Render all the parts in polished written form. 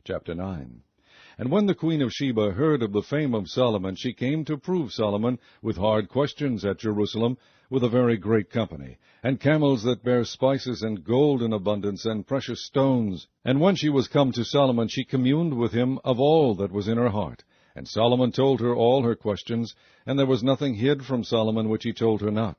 Chapter 9. And when the queen of Sheba heard of the fame of Solomon, she came to prove Solomon with hard questions at Jerusalem, with a very great company, and camels that bear spices, and gold in abundance, and precious stones. And when she was come to Solomon, she communed with him of all that was in her heart. And Solomon told her all her questions, and there was nothing hid from Solomon which he told her not.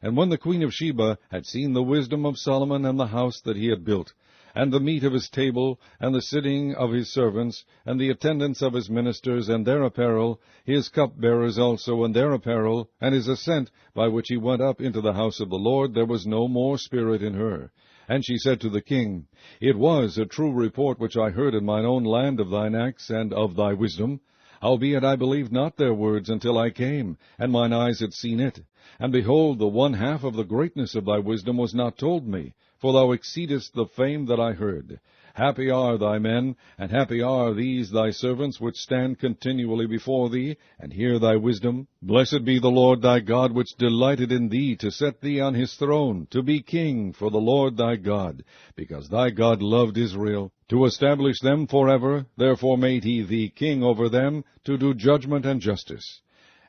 And when the queen of Sheba had seen the wisdom of Solomon, and the house that he had built, and the meat of his table, and the sitting of his servants, and the attendance of his ministers, and their apparel, his cupbearers also, and their apparel, and his ascent, by which he went up into the house of the Lord, there was no more spirit in her. And she said to the king, It was a true report which I heard in mine own land of thine acts, and of thy wisdom. Howbeit I believed not their words until I came, and mine eyes had seen it. And behold, the one half of the greatness of thy wisdom was not told me, for thou exceedest the fame that I heard. Happy are thy men, and happy are these thy servants, which stand continually before thee, and hear thy wisdom. Blessed be the Lord thy God, which delighted in thee, to set thee on his throne, to be king for the Lord thy God, because thy God loved Israel, to establish them forever. Therefore made he thee king over them, to do judgment and justice.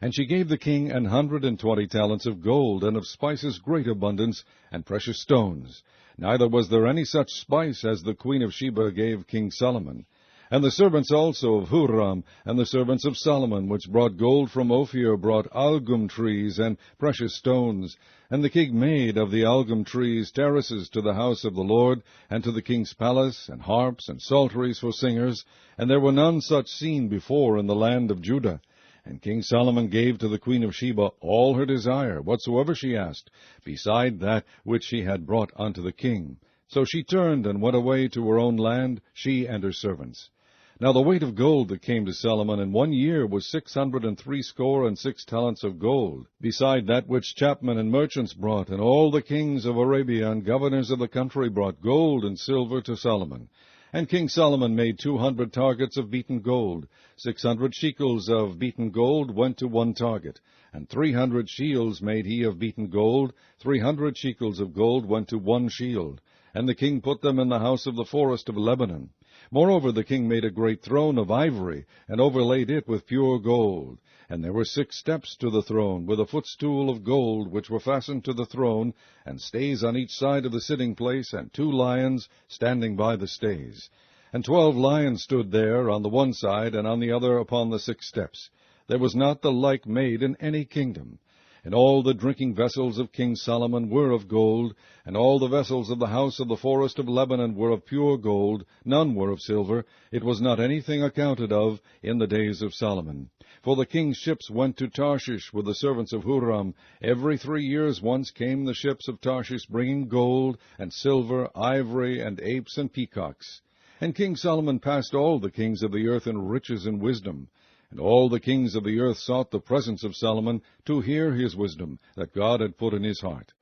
And she gave the king 120 talents of gold, and of spices great abundance, and precious stones. Neither was there any such spice as the queen of Sheba gave King Solomon. And the servants also of Huram, and the servants of Solomon, which brought gold from Ophir, brought algum trees and precious stones. And the king made of the algum trees terraces to the house of the Lord, and to the king's palace, and harps and psalteries for singers. And there were none such seen before in the land of Judah. And King Solomon gave to the queen of Sheba all her desire, whatsoever she asked, beside that which she had brought unto the king. So she turned and went away to her own land, she and her servants. Now the weight of gold that came to Solomon in 1 year was 666 talents of gold, beside that which chapmen and merchants brought, and all the kings of Arabia and governors of the country brought gold and silver to Solomon. And King Solomon made 200 targets of beaten gold. 600 shekels of beaten gold went to one target. And 300 shields made he of beaten gold. 300 shekels of gold went to one shield. And the king put them in the house of the forest of Lebanon. Moreover, the king made a great throne of ivory, and overlaid it with pure gold. And there were 6 steps to the throne, with a footstool of gold, which were fastened to the throne, and stays on each side of the sitting place, and 2 lions standing by the stays. And 12 lions stood there on the one side, and on the other upon the 6 steps. There was not the like made in any kingdom. And all the drinking vessels of King Solomon were of gold, and all the vessels of the house of the forest of Lebanon were of pure gold, none were of silver. It was not anything accounted of in the days of Solomon. For the king's ships went to Tarshish with the servants of Huram. Every 3 years once came the ships of Tarshish, bringing gold, and silver, ivory, and apes, and peacocks. And King Solomon passed all the kings of the earth in riches and wisdom. And all the kings of the earth sought the presence of Solomon, to hear his wisdom that God had put in his heart.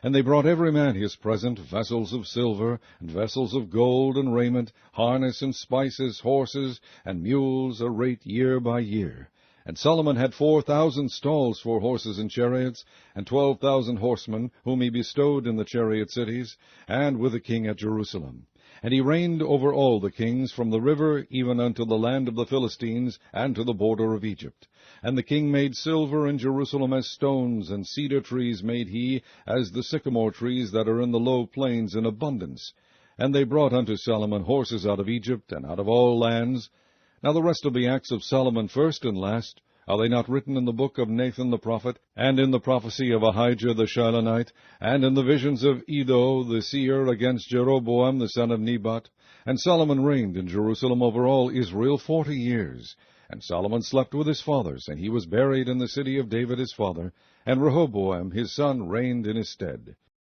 And they brought every man his present, vessels of silver, and vessels of gold, and raiment, harness and spices, horses, and mules, a rate year by year. And Solomon had 4,000 stalls for horses and chariots, and 12,000 horsemen, whom he bestowed in the chariot cities, and with the king at Jerusalem. And he reigned over all the kings, from the river even unto the land of the Philistines, and to the border of Egypt. And the king made silver in Jerusalem as stones, and cedar trees made he as the sycamore trees that are in the low plains in abundance. And they brought unto Solomon horses out of Egypt, and out of all lands. Now the rest of the acts of Solomon, first and last, are they not written in the book of Nathan the prophet, and in the prophecy of Ahijah the Shilonite, and in the visions of Iddo the seer against Jeroboam the son of Nebat? And Solomon reigned in Jerusalem over all Israel 40 years. And Solomon slept with his fathers, and he was buried in the city of David his father, and Rehoboam his son reigned in his stead.